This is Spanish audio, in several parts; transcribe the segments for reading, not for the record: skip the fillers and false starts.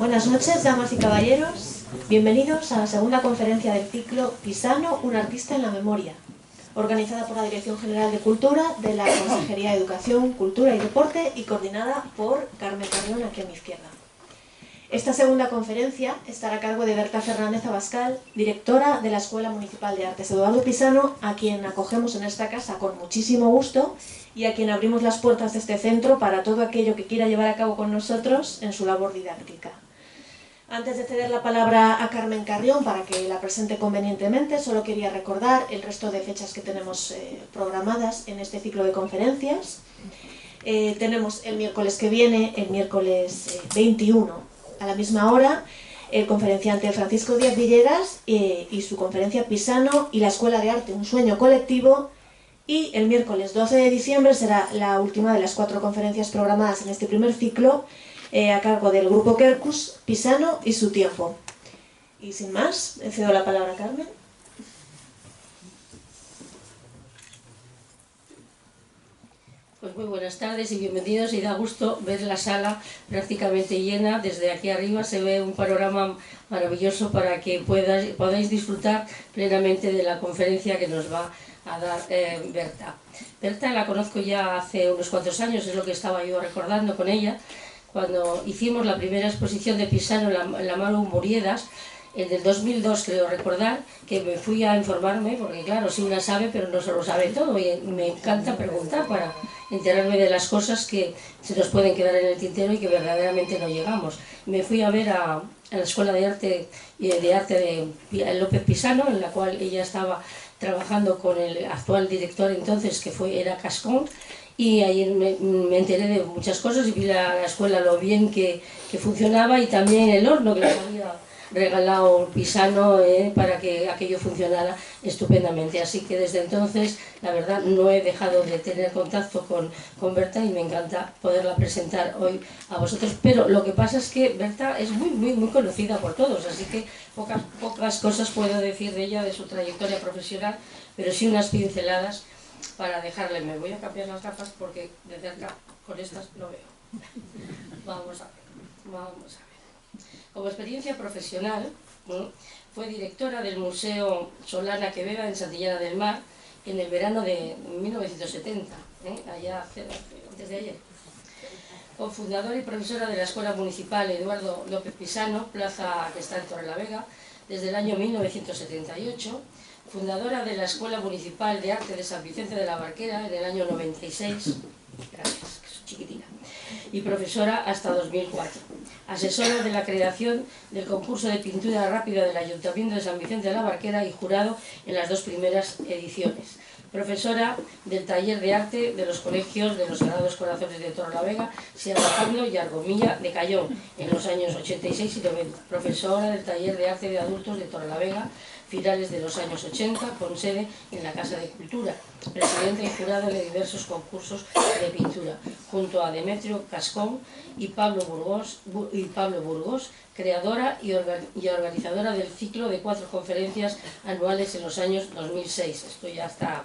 Buenas noches, damas y caballeros. Bienvenidos a la segunda conferencia del ciclo Pisano, un artista en la memoria, organizada por la Dirección General de Cultura de la Consejería de Educación, Cultura y Deporte y coordinada por Carmen Carrión, aquí a mi izquierda. Esta segunda conferencia estará a cargo de Berta Fernández Abascal, directora de la Escuela Municipal de Artes Eduardo Pisano, a quien acogemos en esta casa con muchísimo gusto y a quien abrimos las puertas de este centro para todo aquello que quiera llevar a cabo con nosotros en su labor didáctica. Antes de ceder la palabra a Carmen Carrión para que la presente convenientemente, solo quería recordar el resto de fechas que tenemos programadas en este ciclo de conferencias. Tenemos el miércoles que viene, el miércoles 21, a la misma hora, el conferenciante Francisco Díaz Villegas y su conferencia Pisano y la Escuela de Arte, un sueño colectivo. Y el miércoles 12 de diciembre será la última de las 4 conferencias programadas en este primer ciclo, a cargo del grupo Quercus, Pisano y su tiempo. Y sin más, le cedo la palabra a Carmen. Pues muy buenas tardes y bienvenidos, y da gusto ver la sala prácticamente llena. Desde aquí arriba se ve un panorama maravilloso para que podáis disfrutar plenamente de la conferencia que nos va a dar Berta. Berta la conozco ya hace unos cuantos años, es lo que estaba yo recordando con ella, cuando hicimos la primera exposición de Pisano en la Malu Muriedas, en el 2002 creo recordar, que me fui a informarme, porque claro, sí una sabe, pero no se lo sabe todo, y me encanta preguntar para enterarme de las cosas que se nos pueden quedar en el tintero y que verdaderamente no llegamos. Me fui a ver a la Escuela de Arte de López Pisano, en la cual ella estaba trabajando con el actual director entonces, que era Cascón, y ahí me enteré de muchas cosas y vi la escuela lo bien que funcionaba, y también el horno que les había regalado Pisano para que aquello funcionara estupendamente. Así que desde entonces, la verdad, no he dejado de tener contacto con Berta y me encanta poderla presentar hoy a vosotros. Pero lo que pasa es que Berta es muy conocida por todos, así que pocas cosas puedo decir de ella, de su trayectoria profesional, pero sí unas pinceladas para dejarle. Me voy a cambiar las gafas porque de cerca con estas no veo. Vamos a ver. Como experiencia profesional, fue directora del Museo Solana Queveda en Santillana del Mar en el verano de 1970, allá antes de ayer. Cofundadora y profesora de la Escuela Municipal Eduardo López Pisano, plaza que está en Torrelavega, desde el año 1978. Fundadora de la Escuela Municipal de Arte de San Vicente de la Barquera en el año 96. Gracias, que soy chiquitina. Y profesora hasta 2004. Asesora de la creación del concurso de pintura rápida del Ayuntamiento de San Vicente de la Barquera y jurado en las 2 primeras ediciones. Profesora del taller de arte de los colegios de los Sagrados Corazones de Torrelavega, Sierra Pablo y Argomilla de Cayón en los años 86 y 90. Profesora del taller de arte de adultos de Torrelavega, finales de los años 80, con sede en la Casa de Cultura. Presidenta y jurado de diversos concursos de pintura, junto a Demetrio Cascón y Pablo Burgos, creadora y organizadora del ciclo de 4 conferencias anuales en los años 2006. Esto ya está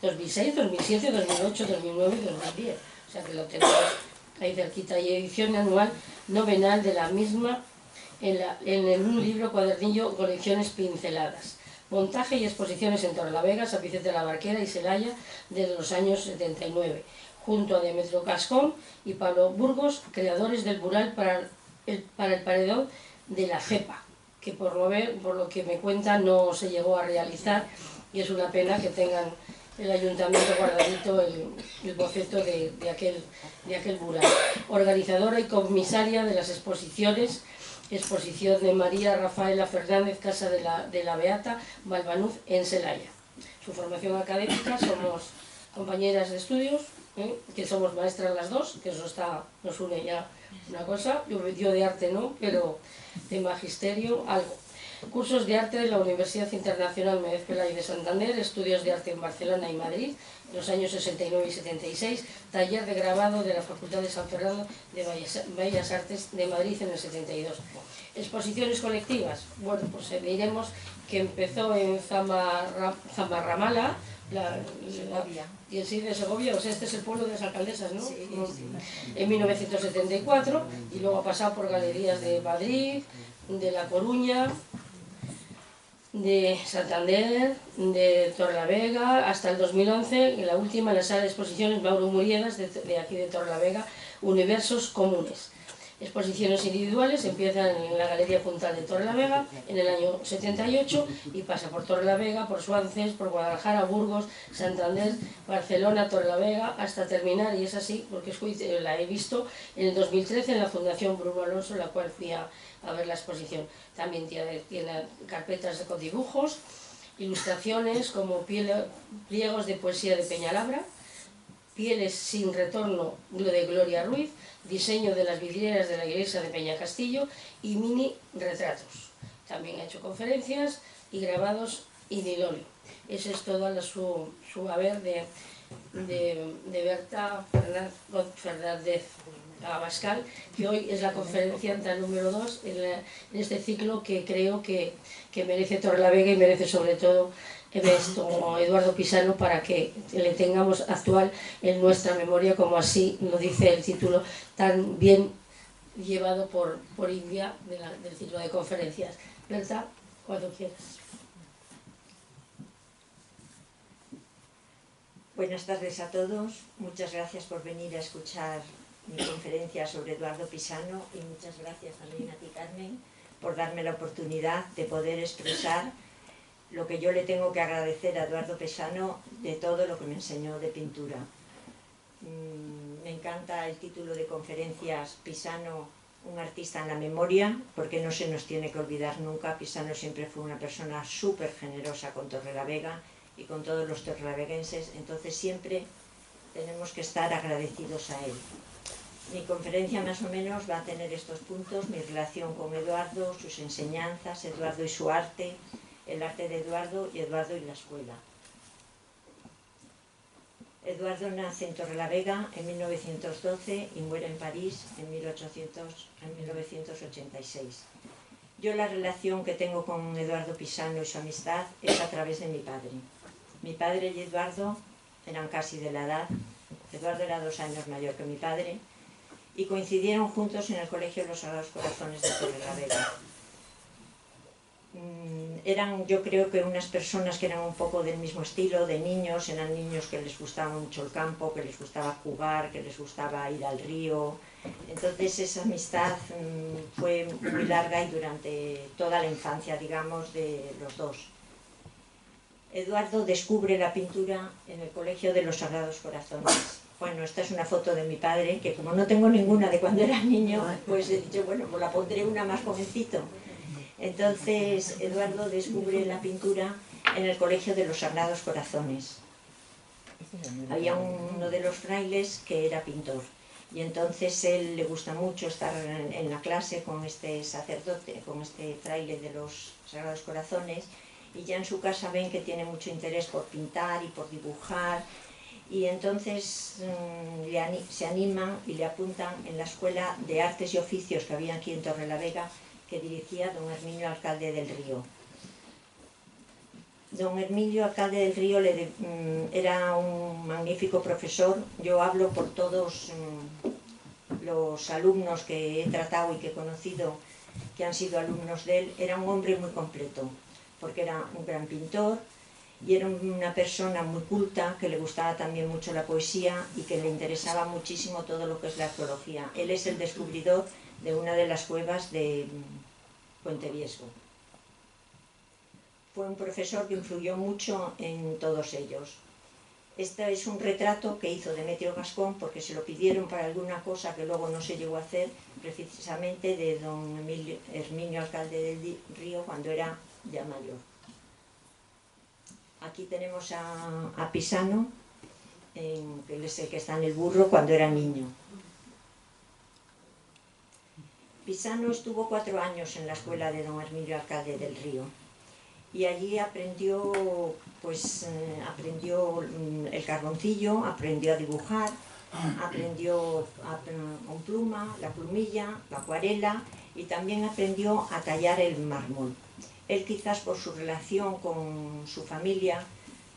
2006, 2007, 2008, 2009 y 2010. O sea que lo tenemos ahí cerquita. Y edición anual novenal de la misma en un libro cuadernillo Colecciones Pinceladas. Montaje y exposiciones en Torrelavega, San Vicente de la Barquera y Celaya desde los años 79, junto a Demetrio Cascón y Pablo Burgos, creadores del mural para el paredón de la Cepa, que por lo que me cuentan no se llegó a realizar, y es una pena que tengan el ayuntamiento guardadito el boceto de aquel mural. Organizadora y comisaria de las exposición de María Rafaela Fernández, Casa de la Beata Balbanuz en Celaya. Su formación académica, somos compañeras de estudios, que somos maestras las dos, que eso nos une ya una cosa. Yo de arte no, pero de magisterio algo. Cursos de arte de la Universidad Internacional Méndez Pelayo de Santander, estudios de arte en Barcelona y Madrid, en los años 69 y 76, taller de grabado de la Facultad de San Fernando de Bellas Artes de Madrid en el 72. Exposiciones colectivas, bueno, pues diremos que empezó en Zamarramala, de Segovia, o sea, este es el pueblo de las alcaldesas, ¿no? Sí, sí. En 1974, y luego ha pasado por galerías de Madrid, de La Coruña, de Santander, de Torrelavega, hasta el 2011, en la última, en la sala de exposiciones Mauro Muriedas, de aquí de Torrelavega, Universos Comunes. Exposiciones individuales empiezan en la Galería Puntal de Torrelavega en el año 78 y pasa por Torrelavega, por Suances, por Guadalajara, Burgos, Santander, Barcelona, Torrelavega, hasta terminar, y es así porque la he visto en el 2013 en la Fundación Bruno Alonso, la cual fui a ver la exposición. También tiene carpetas con dibujos, ilustraciones como pliegos de poesía de Peñalabra, Pieles sin retorno de Gloria Ruiz, diseño de las vidrieras de la iglesia de Peñacastillo y mini retratos. También ha hecho conferencias y grabados in óleo. Ese es todo su haber de Berta Fernández Abascal, que hoy es la conferencianta número 2 en este ciclo que creo que merece Torrelavega y merece sobre todo Eduardo Pisano, para que le tengamos actual en nuestra memoria, como así lo dice el título tan bien llevado por India del ciclo de conferencias. Berta, cuando quieras. Buenas tardes a todos, muchas gracias por venir a escuchar mi conferencia sobre Eduardo Pisano y muchas gracias también a ti, Carmen, por darme la oportunidad de poder expresar lo que yo le tengo que agradecer a Eduardo Pisano de todo lo que me enseñó de pintura. Me encanta el título de conferencias Pisano, un artista en la memoria, porque no se nos tiene que olvidar nunca. Pisano siempre fue una persona súper generosa con Torrelavega y con todos los torrelaveguenses, entonces siempre tenemos que estar agradecidos a él. Mi conferencia más o menos va a tener estos puntos: mi relación con Eduardo, sus enseñanzas, Eduardo y su arte, el arte de Eduardo y Eduardo y la escuela. Eduardo nace en Torrelavega en 1912 y muere en París en 1986. Yo la relación que tengo con Eduardo Pisano y su amistad es a través de mi padre. Mi padre y Eduardo eran casi de la edad. Eduardo era 2 años mayor que mi padre y coincidieron juntos en el Colegio de los Sagrados Corazones de Torrelavega. Eran, yo creo que unas personas que eran un poco del mismo estilo, de niños, eran niños que les gustaba mucho el campo, que les gustaba jugar, que les gustaba ir al río. Entonces esa amistad fue muy larga y durante toda la infancia, digamos, de los dos. Eduardo descubre la pintura en el Colegio de los Sagrados Corazones. Bueno, esta es una foto de mi padre, que como no tengo ninguna de cuando era niño, pues he dicho, bueno, pues la pondré una más jovencito. Entonces Eduardo descubre la pintura en el Colegio de los Sagrados Corazones. Había uno de los frailes que era pintor y entonces él le gusta mucho estar en la clase con este sacerdote, con este fraile de los Sagrados Corazones, y ya en su casa ven que tiene mucho interés por pintar y por dibujar, y entonces se animan y le apuntan en la Escuela de Artes y Oficios que había aquí en Torrelavega, que dirigía don Herminio Alcalde del Río. Don Herminio Alcalde del Río era un magnífico profesor. Yo hablo por todos los alumnos que he tratado y que he conocido, que han sido alumnos de él. Era un hombre muy completo, porque era un gran pintor y era una persona muy culta, que le gustaba también mucho la poesía y que le interesaba muchísimo todo lo que es la arqueología. Él es el descubridor de una de las cuevas de Puente Viesgo. Fue un profesor que influyó mucho en todos ellos. Este es un retrato que hizo Demetrio Gascón, porque se lo pidieron para alguna cosa que luego no se llegó a hacer, precisamente de don Herminio Alcalde del Río cuando era ya mayor. Aquí tenemos a Pisano, que es el que está en el burro, cuando era niño. Pisano estuvo 4 años en la escuela de don Herminio Alcalde del Río y allí aprendió, aprendió el carboncillo, aprendió a dibujar, aprendió con pluma, la plumilla, la acuarela, y también aprendió a tallar el mármol. Él, quizás por su relación con su familia,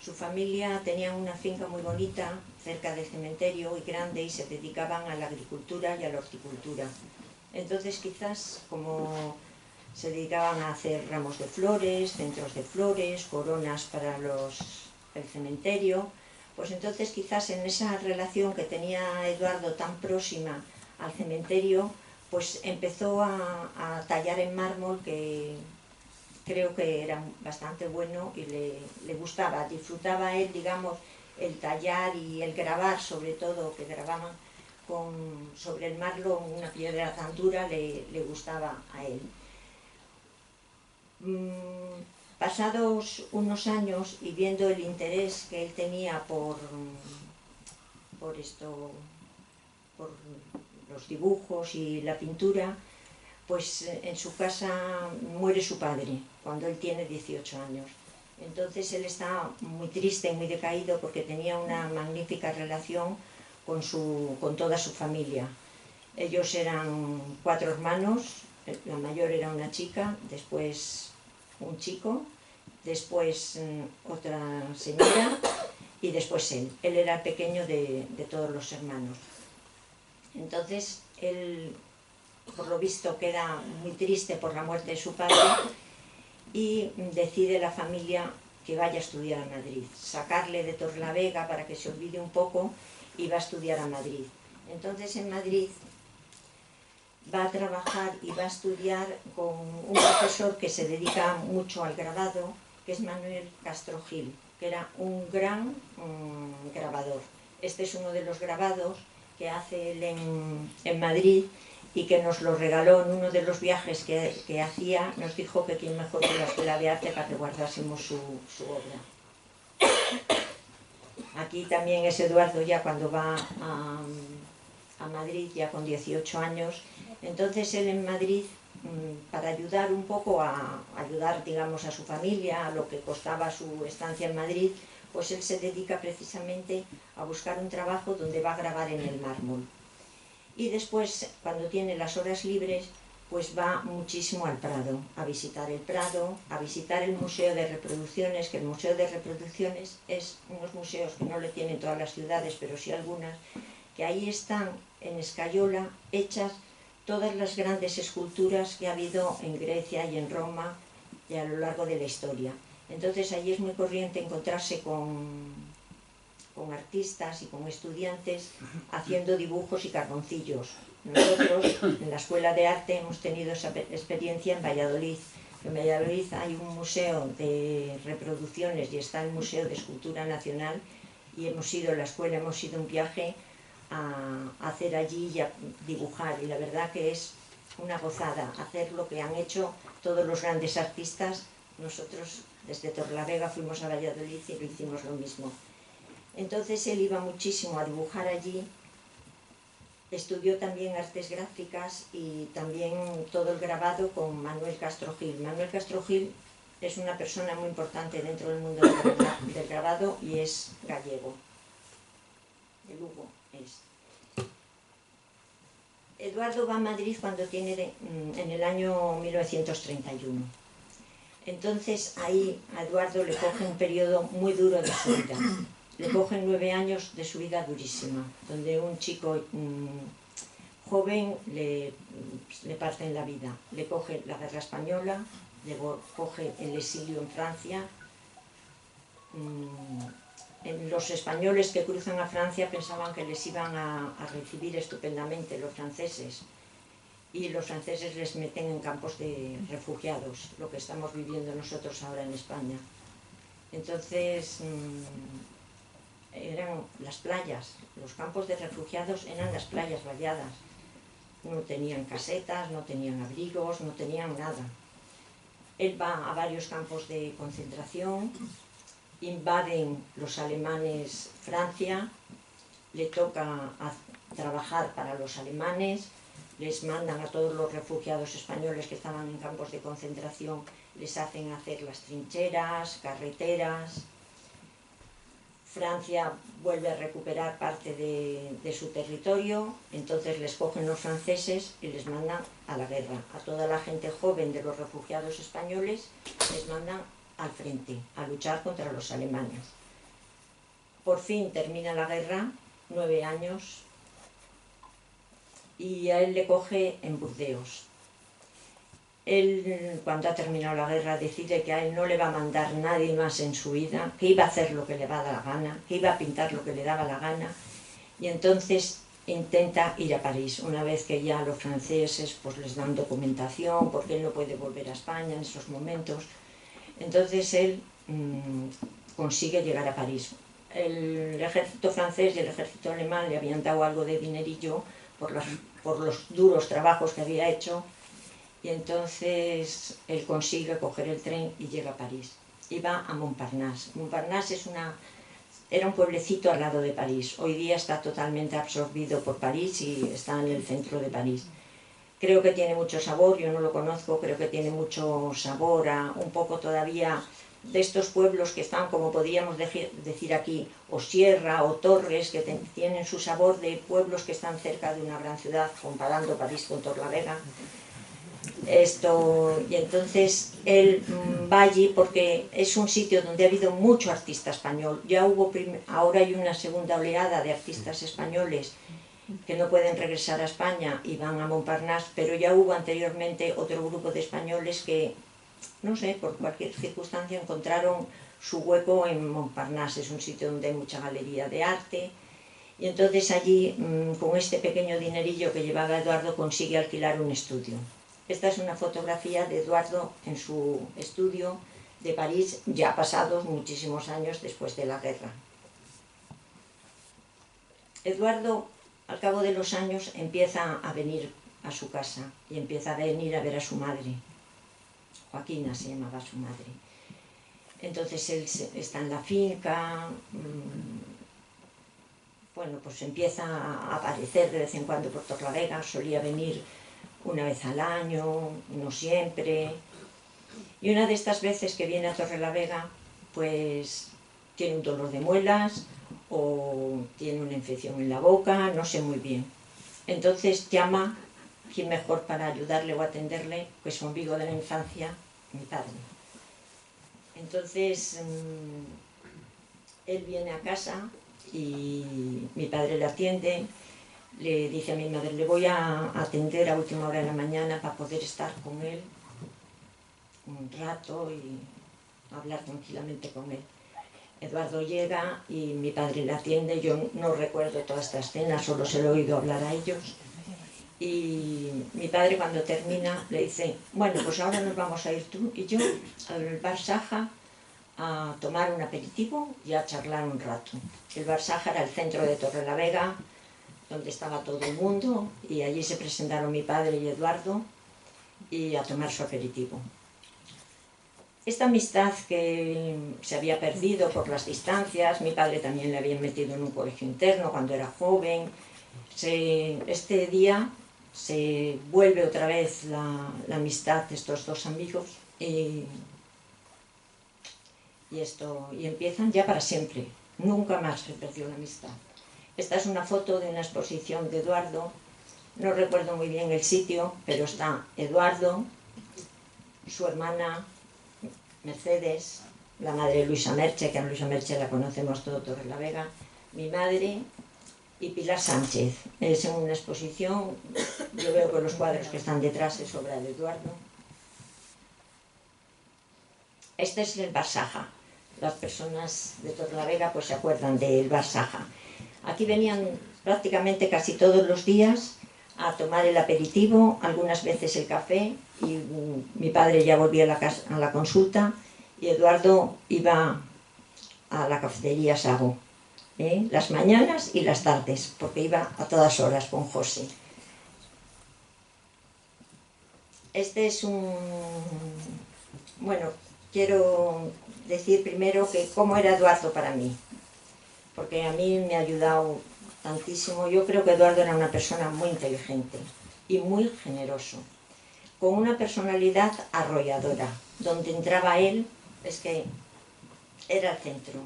Su familia tenía una finca muy bonita cerca del cementerio y grande, y se dedicaban a la agricultura y a la horticultura. Entonces quizás, como se dedicaban a hacer ramos de flores, centros de flores, coronas para el cementerio, pues entonces quizás en esa relación que tenía Eduardo tan próxima al cementerio, pues empezó a tallar en mármol, que creo que era bastante bueno y le gustaba, disfrutaba él, digamos, el tallar y el grabar, sobre todo, que grababan sobre el mármol una piedra tan dura, le gustaba a él. Pasados unos años y viendo el interés que él tenía por los dibujos y la pintura, pues en su casa muere su padre cuando él tiene 18 años. Entonces él está muy triste y muy decaído porque tenía una magnífica relación con toda su familia. Ellos eran 4 hermanos, la mayor era una chica, después un chico, después otra señora y después él. Él era el pequeño de todos los hermanos. Entonces él, por lo visto, queda muy triste por la muerte de su padre y decide la familia que vaya a estudiar a Madrid, sacarle de Torrelavega para que se olvide un poco, y va a estudiar a Madrid. Entonces en Madrid va a trabajar y va a estudiar con un profesor que se dedica mucho al grabado, que es Manuel Castro Gil, que era un gran grabador. Este es uno de los grabados que hace él en Madrid, y que nos lo regaló en uno de los viajes que hacía. Nos dijo que quién mejor que la Escuela de Arte para que guardásemos su obra. Aquí también es Eduardo ya cuando va a Madrid, ya con 18 años. Entonces él en Madrid, para ayudar un poco ayudar, digamos, a su familia, a lo que costaba su estancia en Madrid, pues él se dedica precisamente a buscar un trabajo donde va a grabar en el mármol. Y después, cuando tiene las horas libres, pues va muchísimo al Prado, a visitar el Prado, a visitar el Museo de Reproducciones, que el Museo de Reproducciones es unos museos que no le tienen todas las ciudades, pero sí algunas, que ahí están en escayola hechas todas las grandes esculturas que ha habido en Grecia y en Roma y a lo largo de la historia. Entonces allí es muy corriente encontrarse con artistas y con estudiantes haciendo dibujos y carboncillos. Nosotros en la Escuela de Arte hemos tenido esa experiencia en Valladolid. En Valladolid hay un museo de reproducciones y está el Museo de Escultura Nacional, y hemos ido, la escuela, hemos ido un viaje a hacer allí y a dibujar, y la verdad que es una gozada hacer lo que han hecho todos los grandes artistas. Nosotros desde Torrelavega fuimos a Valladolid y lo hicimos lo mismo. Entonces él iba muchísimo a dibujar allí, estudió también artes gráficas y también todo el grabado con Manuel Castro Gil. Manuel Castro Gil es una persona muy importante dentro del mundo del grabado y es gallego, de Lugo es. Eduardo va a Madrid cuando tiene en el año 1931. Entonces ahí a Eduardo le coge un periodo muy duro de su vida. Le cogen 9 años de su vida durísima, donde un chico joven le parte en la vida. Le coge la guerra española, le coge el exilio en Francia. Los españoles que cruzan a Francia pensaban que les iban a recibir estupendamente los franceses, y los franceses les meten en campos de refugiados, lo que estamos viviendo nosotros ahora en España. Entonces eran las playas, los campos de refugiados eran las playas valladas. No tenían casetas, no tenían abrigos, no tenían nada. Él va a varios campos de concentración, invaden los alemanes Francia, le toca trabajar para los alemanes, les mandan a todos los refugiados españoles que estaban en campos de concentración, les hacen hacer las trincheras, carreteras. Francia vuelve a recuperar parte de su territorio, entonces les cogen los franceses y les mandan a la guerra. A toda la gente joven de los refugiados españoles les mandan al frente, a luchar contra los alemanes. Por fin termina la guerra, 9 años, y a él le coge en Burdeos. Él, cuando ha terminado la guerra, decide que a él no le va a mandar nadie más en su vida, que iba a hacer lo que le va a dar la gana, que iba a pintar lo que le daba la gana, y entonces intenta ir a París, una vez que ya los franceses pues les dan documentación, porque él no puede volver a España en esos momentos. Entonces él consigue llegar a París. El ejército francés y el ejército alemán le habían dado algo de dinerillo por los duros trabajos que había hecho, y entonces él consigue coger el tren y llega a París. Y va a Montparnasse. Montparnasse era un pueblecito al lado de París. Hoy día está totalmente absorbido por París y está en el centro de París. Creo que tiene mucho sabor, yo no lo conozco, creo que tiene mucho sabor a un poco todavía de estos pueblos que están, como podríamos decir aquí, o sierra o torres, que tienen su sabor de pueblos que están cerca de una gran ciudad, comparando París con Torlavega. Y entonces él va allí porque es un sitio donde ha habido mucho artista español. Ahora hay una segunda oleada de artistas españoles que no pueden regresar a España y van a Montparnasse, pero ya hubo anteriormente otro grupo de españoles que, no sé, por cualquier circunstancia encontraron su hueco en Montparnasse. Es un sitio donde hay mucha galería de arte, y entonces allí, con este pequeño dinerillo que llevaba Eduardo, consigue alquilar un estudio. Esta es una fotografía de Eduardo en su estudio de París, ya pasados muchísimos años después de la guerra. Eduardo, al cabo de los años, empieza a venir a su casa y empieza a venir a ver a su madre. Joaquina se llamaba su madre. Entonces él está en la finca, bueno, pues empieza a aparecer de vez en cuando por Torlavega, solía venir una vez al año, no siempre. Y una de estas veces que viene a Torrelavega, pues tiene un dolor de muelas o tiene una infección en la boca, no sé muy bien. Entonces llama, ¿quién mejor para ayudarle o atenderle? Pues su amigo de la infancia, mi padre. Entonces él viene a casa y mi padre le atiende. Le dice a mi madre, le voy a atender a última hora de la mañana para poder estar con él un rato y hablar tranquilamente con él. Eduardo llega y mi padre le atiende. Yo no recuerdo toda esta escena, solo se lo he oído hablar a ellos. Y mi padre, cuando termina, le dice, bueno, pues ahora nos vamos a ir tú y yo al Bar Saja a tomar un aperitivo y a charlar un rato. El Bar Saja era el centro de Torrelavega, donde estaba todo el mundo, y allí se presentaron mi padre y Eduardo y a tomar su aperitivo. Esta amistad que se había perdido por las distancias, mi padre también le había metido en un colegio interno cuando era joven, este día se vuelve otra vez la amistad de estos dos amigos y empiezan ya para siempre, nunca más se perdió la amistad. Esta es una foto de una exposición de Eduardo, no recuerdo muy bien el sitio, pero está Eduardo, su hermana Mercedes, la madre Luisa Merche, que a Luisa Merche la conocemos todo Torrelavega, mi madre y Pilar Sánchez. Es en una exposición, yo veo que los cuadros que están detrás es obra de Eduardo. Este es el Bar Saja. Las personas de Torrelavega pues se acuerdan del Bar Saja. Aquí venían prácticamente casi todos los días a tomar el aperitivo, algunas veces el café, y mi padre ya volvía a la consulta y Eduardo iba a la cafetería Sago, las mañanas y las tardes, porque iba a todas horas con José. Este es bueno, quiero decir primero que cómo era Eduardo para mí, porque a mí me ha ayudado tantísimo. Yo creo que Eduardo era una persona muy inteligente y muy generoso, con una personalidad arrolladora. Donde entraba él, es que era el centro,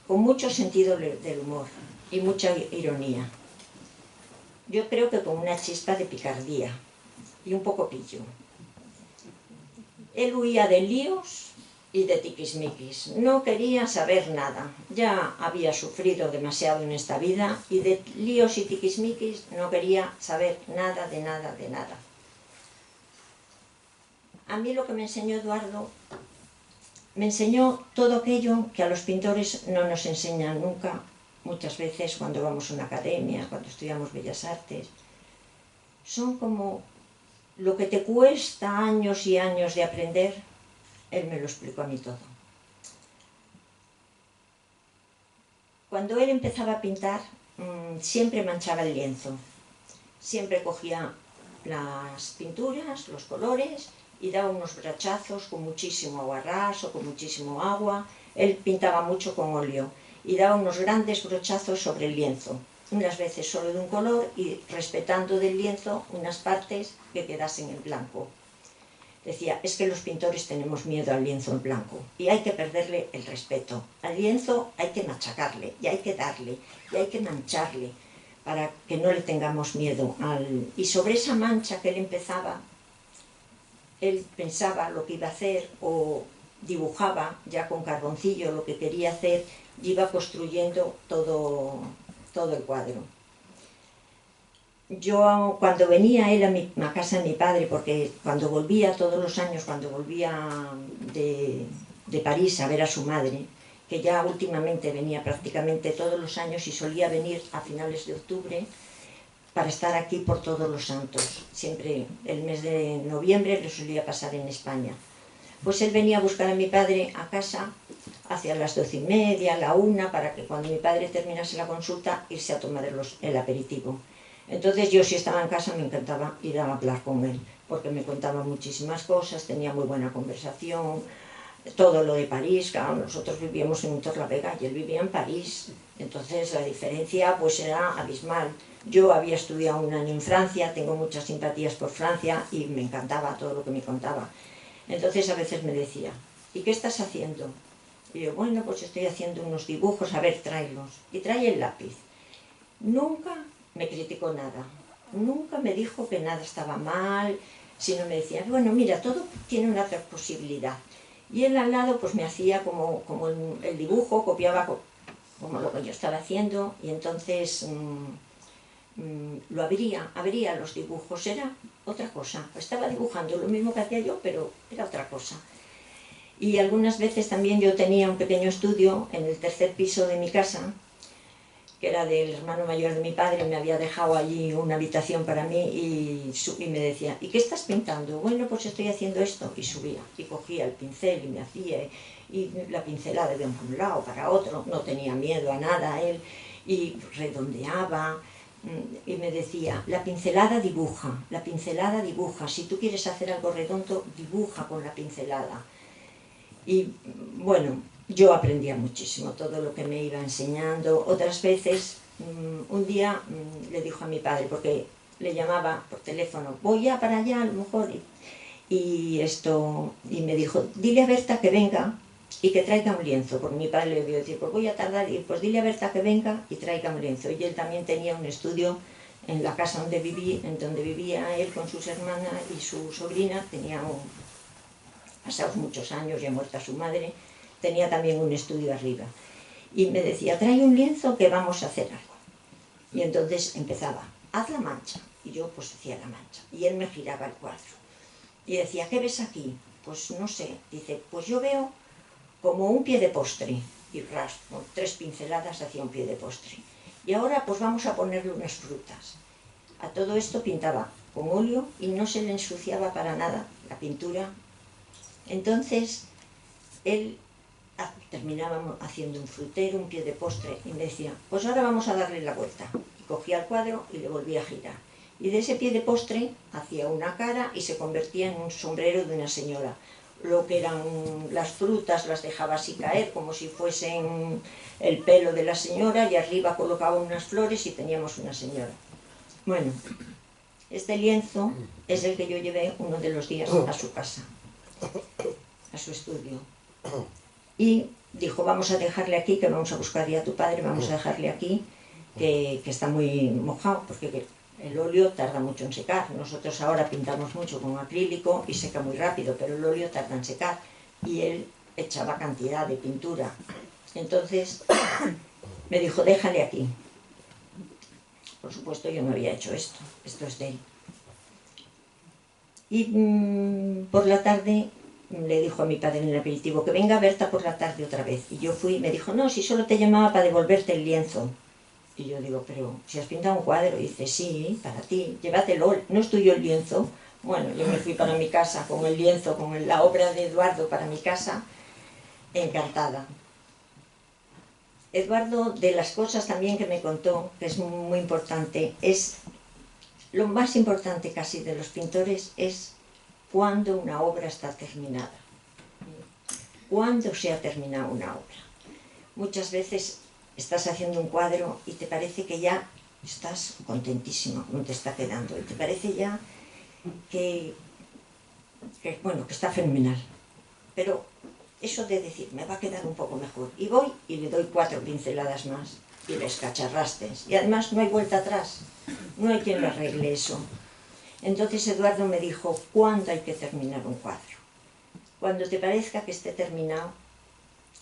con mucho sentido del humor y mucha ironía. Yo creo que con una chispa de picardía y un poco pillo. Él huía de líos y de tiquismiquis. No quería saber nada. Ya había sufrido demasiado en esta vida y de líos y tiquismiquis no quería saber nada, de nada, de nada. A mí lo que me enseñó Eduardo, me enseñó todo aquello que a los pintores no nos enseñan nunca, muchas veces cuando vamos a una academia, cuando estudiamos Bellas Artes. Son como lo que te cuesta años y años de aprender, él me lo explicó a mí todo. Cuando él empezaba a pintar, siempre manchaba el lienzo. Siempre cogía las pinturas, los colores, y daba unos brachazos con muchísimo aguarrás o con muchísimo agua. Él pintaba mucho con óleo y daba unos grandes brochazos sobre el lienzo, unas veces solo de un color y respetando del lienzo unas partes que quedasen en blanco. Decía, es que los pintores tenemos miedo al lienzo en blanco y hay que perderle el respeto. Al lienzo hay que machacarle y hay que darle y hay que mancharle para que no le tengamos miedo. Y sobre esa mancha que él empezaba, él pensaba lo que iba a hacer o dibujaba ya con carboncillo lo que quería hacer y iba construyendo todo el cuadro. Yo cuando venía él a casa de mi padre, porque cuando volvía todos los años, cuando volvía de París a ver a su madre, que ya últimamente venía prácticamente todos los años y solía venir a finales de octubre, para estar aquí por todos los santos. Siempre el mes de noviembre lo solía pasar en España. Pues él venía a buscar a mi padre a casa hacia las 12:30, la 1, para que cuando mi padre terminase la consulta, irse a tomar el aperitivo. Entonces yo, si estaba en casa, me encantaba ir a hablar con él, porque me contaba muchísimas cosas, tenía muy buena conversación, todo lo de París. Claro, nosotros vivíamos en Torlavega y él vivía en París, entonces la diferencia pues era abismal. Yo había estudiado un año en Francia, tengo muchas simpatías por Francia y me encantaba todo lo que me contaba. Entonces a veces me decía, ¿y qué estás haciendo? Y yo, bueno, pues estoy haciendo unos dibujos, a ver, tráelos. Y trae el lápiz. Nunca me criticó nada, nunca me dijo que nada estaba mal, sino me decía, bueno, mira, todo tiene una otra posibilidad. Y él al lado pues me hacía como el dibujo, copiaba como lo que yo estaba haciendo, y entonces lo abría los dibujos, era otra cosa. Estaba dibujando lo mismo que hacía yo, pero era otra cosa. Y algunas veces también yo tenía un pequeño estudio en el tercer piso de mi casa, que era del hermano mayor de mi padre, me había dejado allí una habitación para mí y me decía, ¿y qué estás pintando? Bueno, pues estoy haciendo esto. Y subía, y cogía el pincel y me hacía, y la pincelada de un lado para otro, no tenía miedo a nada él, y redondeaba, y me decía, la pincelada dibuja, si tú quieres hacer algo redondo, dibuja con la pincelada. Y bueno, yo aprendía muchísimo todo lo que me iba enseñando. Otras veces, un día le dijo a mi padre, porque le llamaba por teléfono, voy ya para allá a lo mejor, y me dijo, dile a Berta que venga y que traiga un lienzo, porque mi padre le iba a decir, pues voy a tardar, y pues dile a Berta que venga y traiga un lienzo. Y él también tenía un estudio en la casa donde vivía él con sus hermanas y su sobrina, pasados muchos años, ya muerta su madre, tenía también un estudio arriba. Y me decía, trae un lienzo que vamos a hacer algo. Y entonces empezaba, haz la mancha. Y yo pues hacía la mancha. Y él me giraba el cuadro. Y decía, ¿qué ves aquí? Pues no sé. Dice, pues yo veo como un pie de postre. Y con 3 pinceladas hacía un pie de postre. Y ahora pues vamos a ponerle unas frutas. A todo esto pintaba con óleo y no se le ensuciaba para nada la pintura. Entonces, él terminaba haciendo un frutero, un pie de postre, y me decía, pues ahora vamos a darle la vuelta. Y cogía el cuadro y le volvía a girar. Y de ese pie de postre hacía una cara y se convertía en un sombrero de una señora. Lo que eran las frutas las dejaba así caer, como si fuesen el pelo de la señora, y arriba colocaba unas flores y teníamos una señora. Bueno, este lienzo es el que yo llevé uno de los días a su casa, a su estudio. Y dijo, vamos a dejarle aquí, que vamos a buscar ya a tu padre, vamos a dejarle aquí, que está muy mojado, porque el óleo tarda mucho en secar. Nosotros ahora pintamos mucho con acrílico y seca muy rápido, pero el óleo tarda en secar. Y él echaba cantidad de pintura. Entonces me dijo, déjale aquí. Por supuesto yo no había hecho esto es de él. Y por la tarde le dijo a mi padre en el aperitivo que venga Berta por la tarde otra vez. Y yo fui y me dijo, no, si solo te llamaba para devolverte el lienzo. Y yo digo, pero si has pintado un cuadro. Y dice, sí, para ti, llévatelo, ¿no es tuyo el lienzo? Bueno, yo me fui para mi casa con el lienzo, con la obra de Eduardo para mi casa, encantada. Eduardo, de las cosas también que me contó, que es muy importante, es lo más importante casi de los pintores es cuando una obra está terminada. Cuando se ha terminado una obra. Muchas veces estás haciendo un cuadro y te parece que ya estás contentísimo como te está quedando, y te parece ya que está fenomenal. Pero eso de decir, me va a quedar un poco mejor, y voy y le doy 4 pinceladas más, y les cacharrastes, y además no hay vuelta atrás, no hay quien lo arregle eso. Entonces Eduardo me dijo, ¿cuándo hay que terminar un cuadro? Cuando te parezca que esté terminado,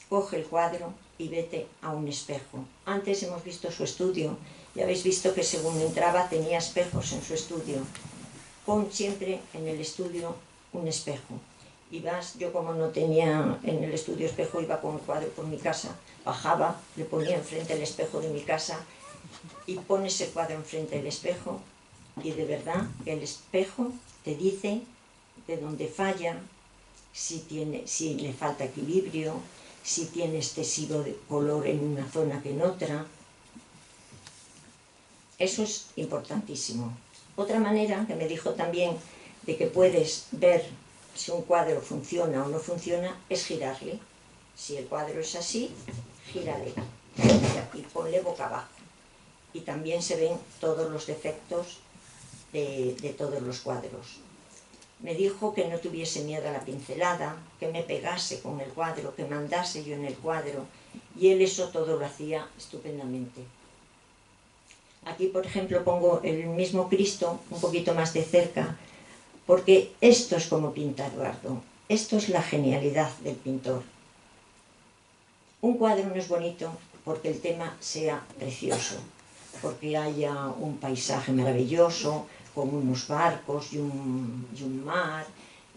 coge el cuadro y vete a un espejo. Antes hemos visto su estudio, y habéis visto que según entraba tenía espejos en su estudio. Pon siempre en el estudio un espejo. Y vas, yo como no tenía en el estudio espejo, iba con el cuadro por mi casa, bajaba, le ponía enfrente el espejo de mi casa, y pones el cuadro enfrente del espejo, y de verdad que el espejo te dice de dónde falla, si le falta equilibrio, si tiene excesivo de color en una zona que en otra. Eso es importantísimo. Otra manera que me dijo también de que puedes ver si un cuadro funciona o no funciona es girarle. Si el cuadro es así, gírale y ponle boca abajo. Y también se ven todos los defectos de todos los cuadros. Me dijo que no tuviese miedo a la pincelada, que me pegase con el cuadro, que mandase yo en el cuadro, y él eso todo lo hacía estupendamente. Aquí, por ejemplo, pongo el mismo Cristo un poquito más de cerca, porque esto es como pinta Eduardo, esto es la genialidad del pintor. Un cuadro no es bonito porque el tema sea precioso, porque haya un paisaje maravilloso, con unos barcos y un mar,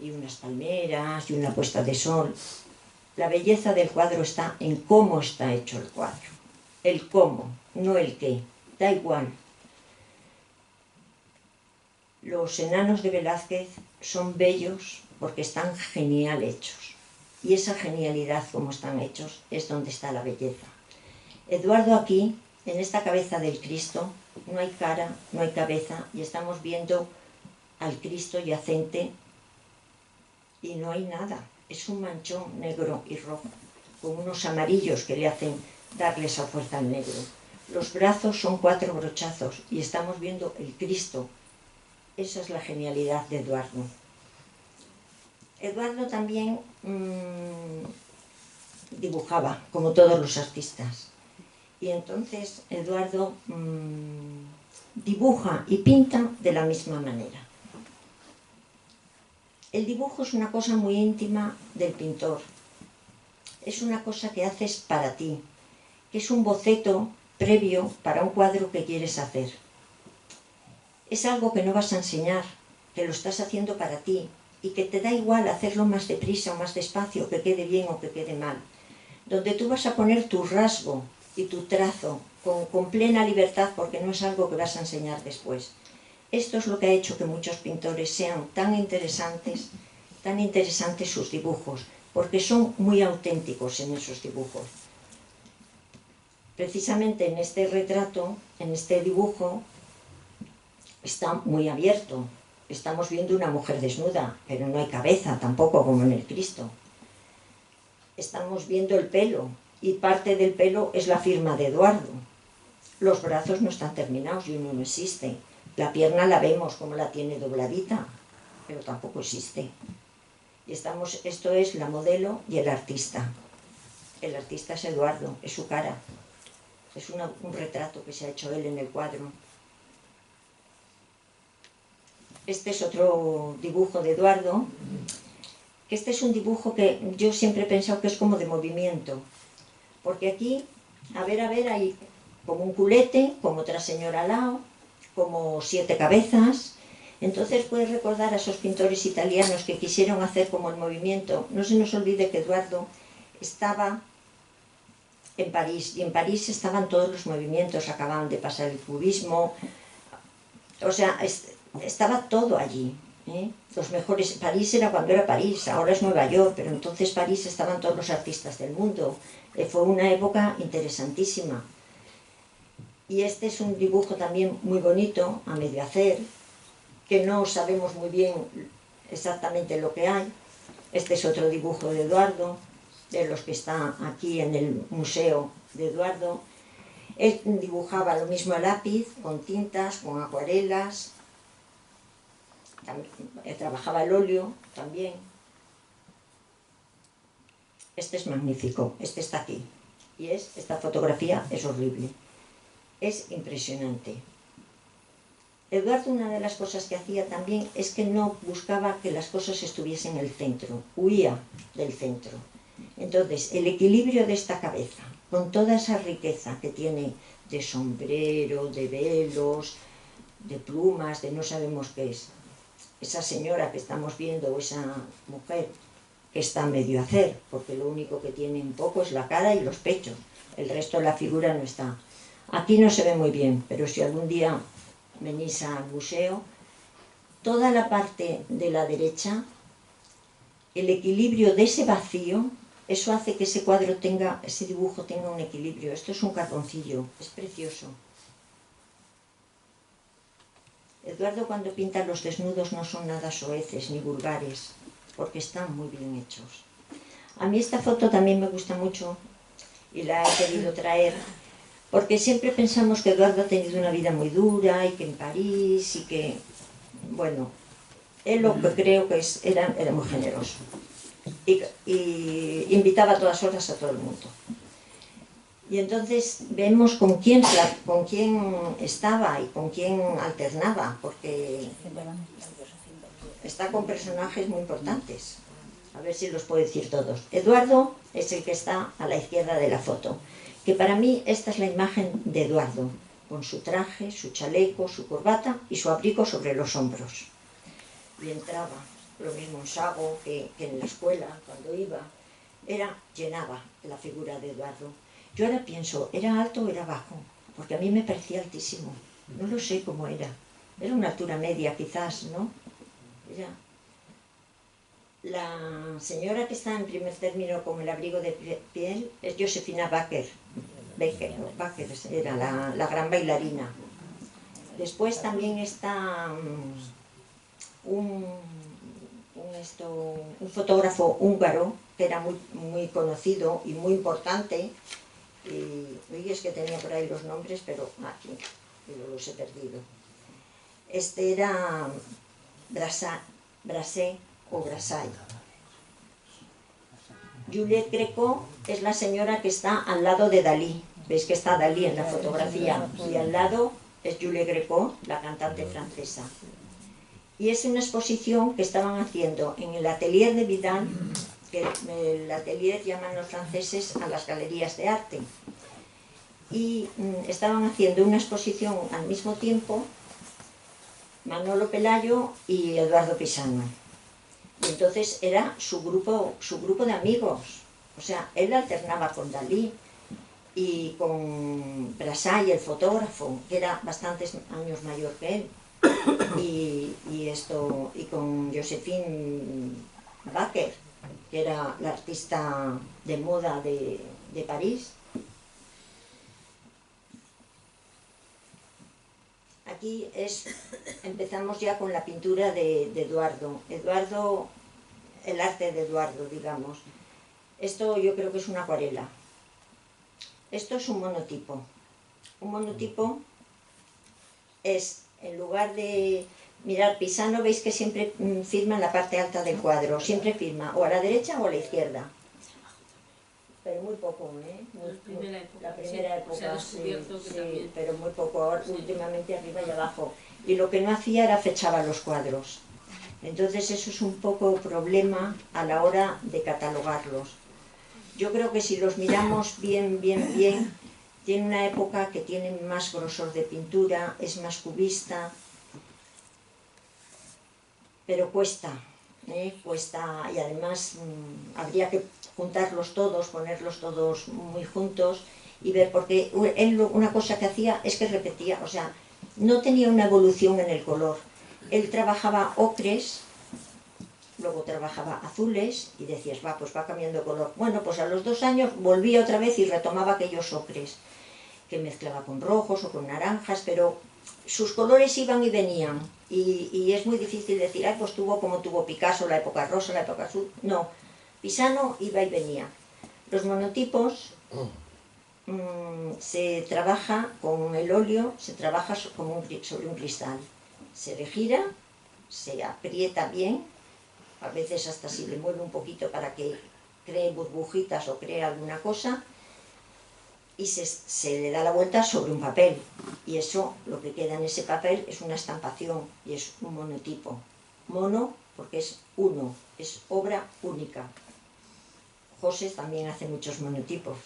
y unas palmeras, y una puesta de sol. La belleza del cuadro está en cómo está hecho el cuadro. El cómo, no el qué. Da igual. Los enanos de Velázquez son bellos porque están genial hechos. Y esa genialidad, como están hechos, es donde está la belleza. Eduardo aquí, en esta cabeza del Cristo, no hay cara, no hay cabeza, y estamos viendo al Cristo yacente y no hay nada. Es un manchón negro y rojo, con unos amarillos que le hacen darle esa fuerza al negro. Los brazos son 4 brochazos y estamos viendo el Cristo. Esa es la genialidad de Eduardo. Eduardo también dibujaba, como todos los artistas. Y entonces Eduardo dibuja y pinta de la misma manera. El dibujo es una cosa muy íntima del pintor. Es una cosa que haces para ti, que es un boceto previo para un cuadro que quieres hacer. Es algo que no vas a enseñar, que lo estás haciendo para ti y que te da igual hacerlo más deprisa o más despacio, que quede bien o que quede mal. Donde tú vas a poner tu rasgo y tu trazo con plena libertad, porque no es algo que vas a enseñar después. Esto es lo que ha hecho que muchos pintores sean tan interesantes sus dibujos, porque son muy auténticos en esos dibujos. Precisamente en este retrato, en este dibujo, está muy abierto. Estamos viendo una mujer desnuda, pero no hay cabeza tampoco, como en el Cristo. Estamos viendo el pelo, y parte del pelo es la firma de Eduardo. Los brazos no están terminados y uno no existe. La pierna la vemos como la tiene dobladita, pero tampoco existe. Y esto es la modelo y el artista. El artista es Eduardo, es su cara. Es un retrato que se ha hecho él en el cuadro. Este es otro dibujo de Eduardo, que este es un dibujo que yo siempre he pensado que es como de movimiento, porque aquí, a ver, hay como un culete, como otra señora al lado, como 7 cabezas. Entonces puedes recordar a esos pintores italianos que quisieron hacer como el movimiento. No se nos olvide que Eduardo estaba en París, y en París estaban todos los movimientos, acababan de pasar el cubismo, o sea, estaba todo allí, ¿eh? Los mejores, París era cuando era París, ahora es Nueva York, pero entonces París estaban todos los artistas del mundo. Fue una época interesantísima. Y este es un dibujo también muy bonito, a medio hacer, que no sabemos muy bien exactamente lo que hay. Este es otro dibujo de Eduardo, de los que está aquí en el museo de Eduardo. Él dibujaba lo mismo a lápiz, con tintas, con acuarelas, trabajaba el óleo también. Este es magnífico, este está aquí. Y esta fotografía es horrible, es impresionante. Eduardo, una de las cosas que hacía también es que no buscaba que las cosas estuviesen en el centro, huía del centro. Entonces, el equilibrio de esta cabeza, con toda esa riqueza que tiene de sombrero, de velos, de plumas, de no sabemos qué es, esa señora que estamos viendo, o esa mujer que está medio a hacer, porque lo único que tiene un poco es la cara y los pechos, el resto de la figura no está. Aquí no se ve muy bien, pero si algún día venís al museo, toda la parte de la derecha, el equilibrio de ese vacío, eso hace que ese cuadro tenga, ese dibujo tenga un equilibrio. Esto es un carboncillo, es precioso. Eduardo, cuando pinta los desnudos, no son nada soeces ni vulgares, porque están muy bien hechos. A mí esta foto también me gusta mucho y la he querido traer, porque siempre pensamos que Eduardo ha tenido una vida muy dura y que en París y que, bueno, él lo que creo que era muy generoso y invitaba a todas horas a todo el mundo. Y entonces vemos con quién estaba y con quién alternaba, porque está con personajes muy importantes. A ver si los puedo decir todos. Eduardo es el que está a la izquierda de la foto, que para mí esta es la imagen de Eduardo, con su traje, su chaleco, su corbata y su abrigo sobre los hombros. Y entraba, lo mismo en Sago que en la escuela, cuando iba, llenaba la figura de Eduardo. Yo ahora pienso, ¿era alto o era bajo? Porque a mí me parecía altísimo, no lo sé cómo era. Era una altura media quizás, ¿no? Era... La señora que está en primer término con el abrigo de piel es Josefina Baker. Baker era la gran bailarina. Después también está un fotógrafo húngaro que era muy conocido y muy importante. Y es que tenía por ahí los nombres, pero aquí los he perdido. Este era Brassai o Brassai. Juliette Greco es la señora que está al lado de Dalí. Veis que está Dalí en la fotografía y al lado es Juliette Greco, la cantante francesa. Y es una exposición que estaban haciendo en el atelier de Vidal, que el atelier llaman los franceses a las galerías de arte. Y estaban haciendo una exposición al mismo tiempo Manolo Pelayo y Eduardo Pisano. Y entonces era su grupo de amigos. O sea, él alternaba con Dalí y con Brassai, el fotógrafo, que era bastantes años mayor que él. Y con Josephine Baker, que era la artista de moda de París. Aquí empezamos ya con la pintura de Eduardo. El arte de Eduardo, digamos. Esto yo creo que es una acuarela. Esto es un monotipo. Un monotipo es, en lugar de mirar Pisano, veis que siempre firma en la parte alta del cuadro. Siempre firma o a la derecha o a la izquierda. Pero muy poco, ¿eh? La primera época, sí, pero muy poco, últimamente arriba y abajo. Y lo que no hacía era fechaba los cuadros. Entonces eso es un poco problema a la hora de catalogarlos. Yo creo que si los miramos bien, tiene una época que tiene más grosor de pintura, es más cubista, pero cuesta, cuesta, y además habría que juntarlos todos, ponerlos todos muy juntos y ver, porque él una cosa que hacía es que repetía, o sea, no tenía una evolución en el color. Él trabajaba ocres, luego trabajaba azules y decías, pues va cambiando de color. Bueno, pues a los 2 años volvía otra vez y retomaba aquellos ocres, que mezclaba con rojos o con naranjas, pero sus colores iban y venían. Y es muy difícil decir, pues tuvo como tuvo Picasso, la época rosa, la época azul. No, Pisano iba y venía. Los monotipos se trabaja con el óleo, se trabaja sobre un cristal. Se le gira, se aprieta bien, a veces hasta si le mueve un poquito para que cree burbujitas o cree alguna cosa, y se le da la vuelta sobre un papel, y eso, lo que queda en ese papel es una estampación y es un monotipo. Mono porque es uno, es obra única. José también hace muchos monotipos.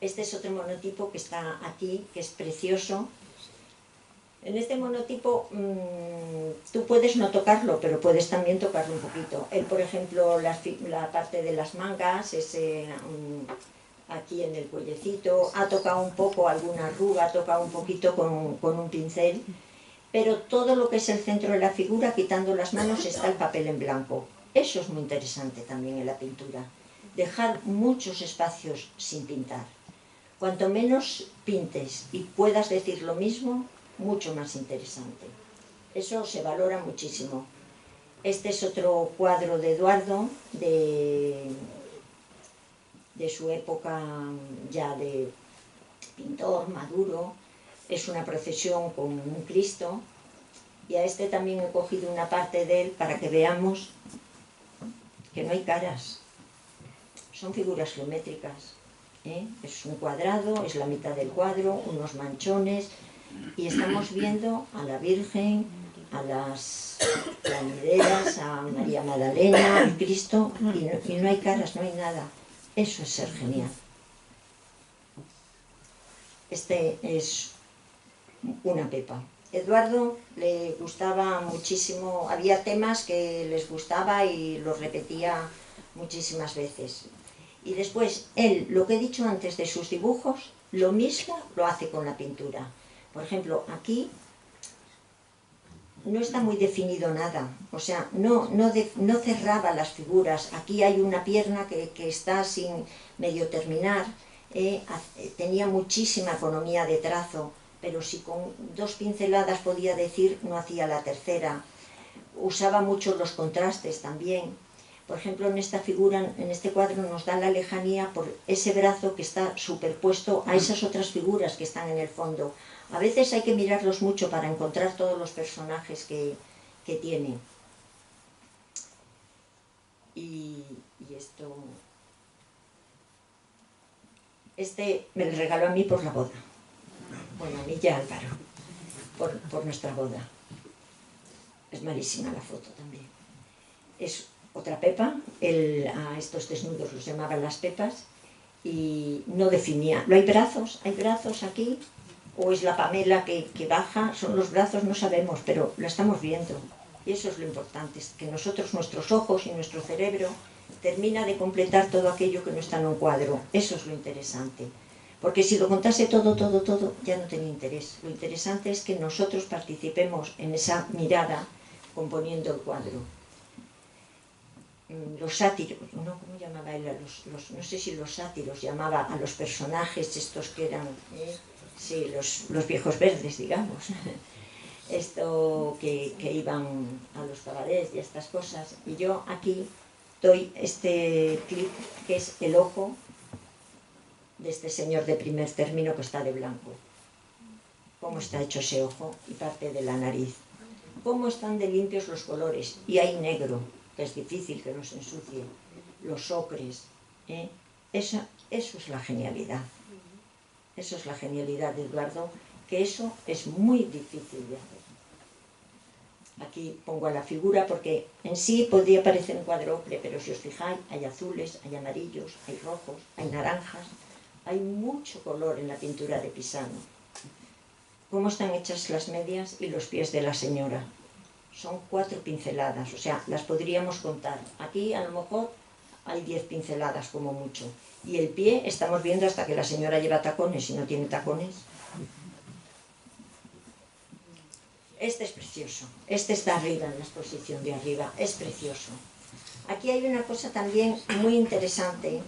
Este es otro monotipo que está aquí, que es precioso. En este monotipo tú puedes no tocarlo, pero puedes también tocarlo un poquito. Él, por ejemplo, la parte de las mangas, aquí en el cuellecito, ha tocado un poco alguna arruga, ha tocado un poquito con un pincel, pero todo lo que es el centro de la figura, quitando las manos, está el papel en blanco. Eso es muy interesante también en la pintura, dejar muchos espacios sin pintar. Cuanto menos pintes y puedas decir lo mismo, mucho más interesante. Eso se valora muchísimo. Este es otro cuadro de Eduardo, de su época ya de pintor maduro. Es una procesión con un Cristo, y a este también he cogido una parte de él para que veamos que no hay caras, son figuras geométricas. Es un cuadrado, es la mitad del cuadro, unos manchones, y estamos viendo a la Virgen, a las plañideras, a María Magdalena, al Cristo, y no hay caras, no hay nada. Eso es ser genial. Este es una pepa. Eduardo le gustaba muchísimo, había temas que les gustaba y los repetía muchísimas veces. Y después, él, lo que he dicho antes de sus dibujos, lo mismo lo hace con la pintura. Por ejemplo, aquí no está muy definido nada, o sea, no cerraba las figuras. Aquí hay una pierna que está sin medio terminar, tenía muchísima economía de trazo, pero si con 2 pinceladas podía decir, no hacía la tercera. Usaba mucho los contrastes también. Por ejemplo, en esta figura, en este cuadro, nos da la lejanía por ese brazo que está superpuesto a esas otras figuras que están en el fondo. A veces hay que mirarlos mucho para encontrar todos los personajes que tiene. Y esto... Este me lo regaló a mí por la boda. Bueno, a mí y a Álvaro, por nuestra boda. Es malísima la foto también. Es otra pepa, a estos desnudos los llamaban las pepas, y no definía. ¿No hay brazos? ¿Hay brazos aquí? ¿O es la Pamela que baja? Son los brazos, no sabemos, pero la estamos viendo. Y eso es lo importante, es que nosotros, nuestros ojos y nuestro cerebro, termina de completar todo aquello que no está en un cuadro. Eso es lo interesante. Porque si lo contase todo, ya no tenía interés. Lo interesante es que nosotros participemos en esa mirada componiendo el cuadro. Los sátiros, ¿no? ¿Cómo llamaba él? No sé si los sátiros llamaba a los personajes estos que eran, sí, los viejos verdes, digamos. Esto que iban a los cabarets y estas cosas. Y yo aquí doy este clip que es el ojo de este señor de primer término que está de blanco. Cómo está hecho ese ojo y parte de la nariz. Cómo están de limpios los colores. Y hay negro, que es difícil que no se ensucie. Los ocres. Eso es la genialidad. Eso es la genialidad de Eduardo, que eso es muy difícil de hacer. Aquí pongo a la figura porque en sí podría parecer un cuadro ocre, pero si os fijáis, hay azules, hay amarillos, hay rojos, hay naranjas, hay mucho color en la pintura de Pisano. ¿Cómo están hechas las medias y los pies de la señora? Son 4 pinceladas, o sea, las podríamos contar. Aquí a lo mejor hay 10 pinceladas como mucho. Y el pie estamos viendo hasta que la señora lleva tacones, si no tiene tacones. Este es precioso, este está arriba, en la exposición de arriba, es precioso. Aquí hay una cosa también muy interesante,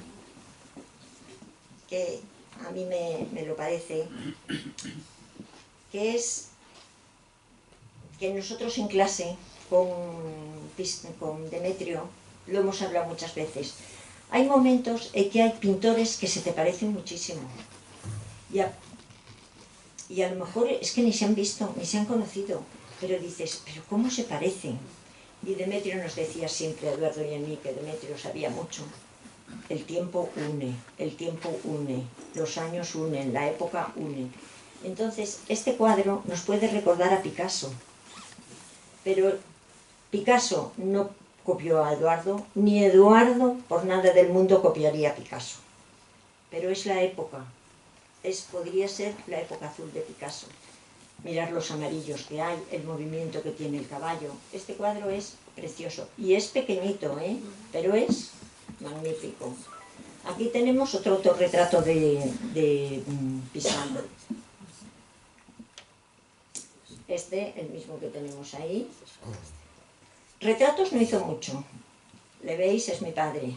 que a mí me lo parece, que es que nosotros en clase, con Demetrio, lo hemos hablado muchas veces. Hay momentos en que hay pintores que se te parecen muchísimo. Y a lo mejor es que ni se han visto, ni se han conocido, pero dices, ¿pero cómo se parecen? Y Demetrio nos decía siempre, a Eduardo y a mí, que Demetrio sabía mucho. El tiempo une, los años unen, la época une. Entonces, este cuadro nos puede recordar a Picasso, pero Picasso no copió a Eduardo, ni Eduardo por nada del mundo copiaría a Picasso. Pero es la época. Podría ser la época azul de Picasso. Mirar los amarillos que hay, el movimiento que tiene el caballo. Este cuadro es precioso. Y es pequeñito, pero es magnífico. Aquí tenemos otro autorretrato de Pisano. El mismo que tenemos ahí. Retratos no hizo mucho. Le veis, es mi padre,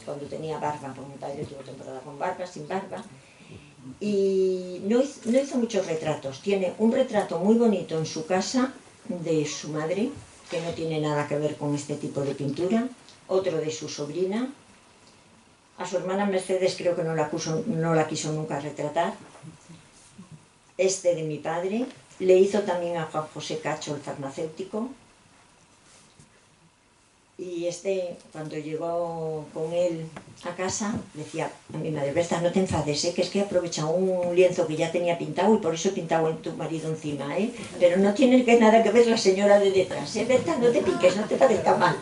cuando tenía barba, porque mi padre tuvo temporada con barba, sin barba. Y no hizo muchos retratos. Tiene un retrato muy bonito en su casa de su madre, que no tiene nada que ver con este tipo de pintura, otro de su sobrina. A su hermana Mercedes creo que no la quiso nunca retratar. Este de mi padre. Le hizo también a Juan José Cacho, el farmacéutico. Y cuando llegó con él a casa, decía a mi madre, Berta, no te enfades, que es que he aprovechado un lienzo que ya tenía pintado y por eso he pintado en tu marido encima, pero no tiene nada que ver la señora de detrás, Berta, no te piques, no te parezca mal.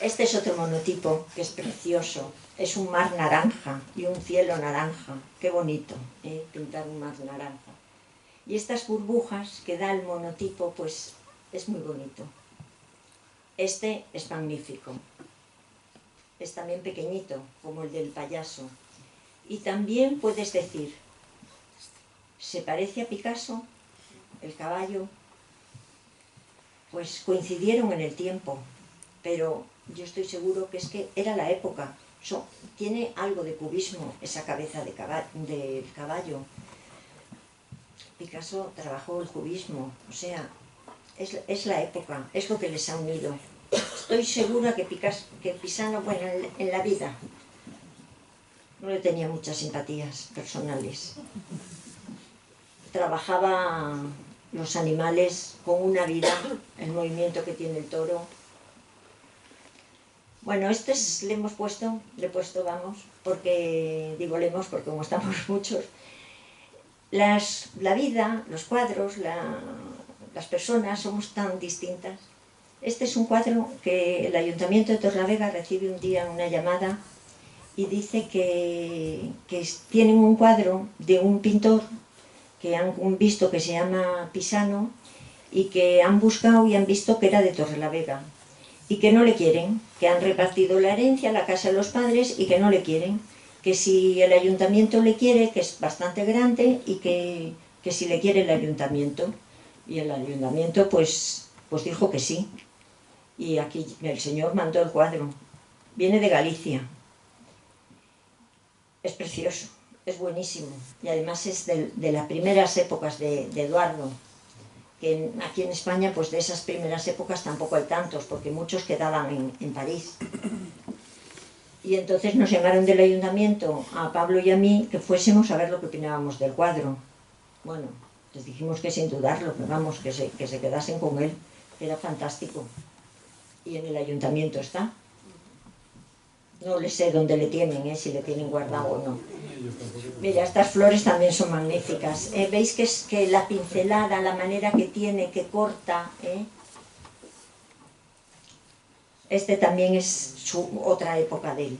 Este es otro monotipo que es precioso, es un mar naranja y un cielo naranja, qué bonito, pintar un mar naranja. Y estas burbujas que da el monotipo, pues es muy bonito. Este es magnífico. Es también pequeñito, como el del payaso. Y también puedes decir, ¿se parece a Picasso? El caballo. Pues coincidieron en el tiempo, pero yo estoy seguro que es que era la época. Tiene algo de cubismo, esa cabeza del caballo. Picasso trabajó el cubismo, o sea, es la época, es lo que les ha unido. Estoy segura que Pisano, bueno, en la vida no le tenía muchas simpatías personales. Trabajaba los animales con una vida, el movimiento que tiene el toro. Bueno, le he puesto, vamos, porque, digo le hemos, porque como estamos muchos, la vida, los cuadros, las personas somos tan distintas. Este es un cuadro que el Ayuntamiento de Torrelavega recibe un día una llamada y dice que tienen un cuadro de un pintor que han visto que se llama Pisano y que han buscado y han visto que era de Torrelavega y que no le quieren, que han repartido la herencia, la casa de los padres y que no le quieren, que si el Ayuntamiento le quiere, que es bastante grande y que si le quiere el Ayuntamiento. Y el Ayuntamiento pues dijo que sí. Y aquí el señor mandó el cuadro. Viene de Galicia. Es precioso, es buenísimo. Y además es de las primeras épocas de Eduardo. Que aquí en España, pues de esas primeras épocas tampoco hay tantos, porque muchos quedaban en París. Y entonces nos llamaron del Ayuntamiento a Pablo y a mí que fuésemos a ver lo que opinábamos del cuadro. Bueno, les dijimos que sin dudarlo, que vamos, que se quedasen con él. Era fantástico. Y en el Ayuntamiento está. No le sé dónde le tienen, si le tienen guardado o no. Mira, estas flores también son magníficas. ¿Veis que la pincelada, la manera que tiene, que corta? Este también es otra época de él,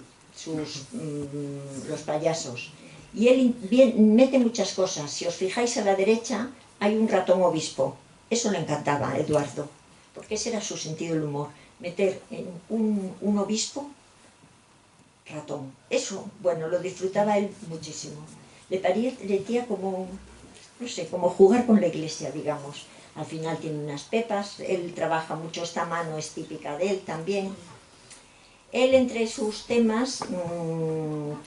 los payasos. Y él mete muchas cosas. Si os fijáis a la derecha, hay un ratón obispo. Eso le encantaba a Eduardo, porque ese era su sentido del humor. Meter un obispo ratón. Eso, bueno, lo disfrutaba él muchísimo. Le parecía como, no sé, como jugar con la iglesia, digamos. Al final tiene unas pepas, él trabaja mucho, esta mano es típica de él también. Él, entre sus temas,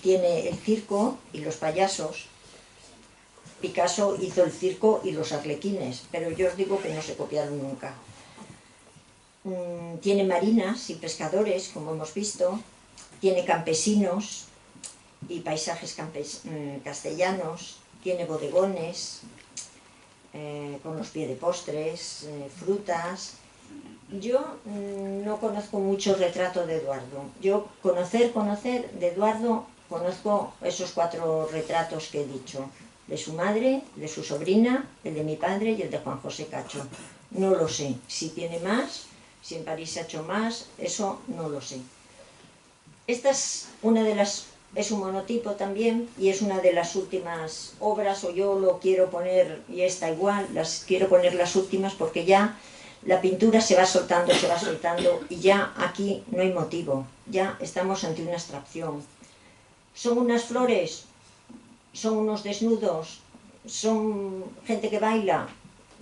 tiene el circo y los payasos. Picasso hizo el circo y los arlequines, pero yo os digo que no se copiaron nunca. Tiene marinas y pescadores, como hemos visto. Tiene campesinos y paisajes castellanos. Tiene bodegones con los pies-de-postres, frutas. Yo no conozco mucho retrato de Eduardo. Yo conocer de Eduardo, conozco esos 4 retratos que he dicho. De su madre, de su sobrina, el de mi padre y el de Juan José Cacho. No lo sé. Si tiene más, si en París se ha hecho más, eso no lo sé. Esta es es un monotipo también, y es una de las últimas obras, o yo lo quiero poner, y está igual, quiero poner las últimas porque ya la pintura se va soltando, y ya aquí no hay motivo, ya estamos ante una abstracción. Son unas flores, son unos desnudos, son gente que baila,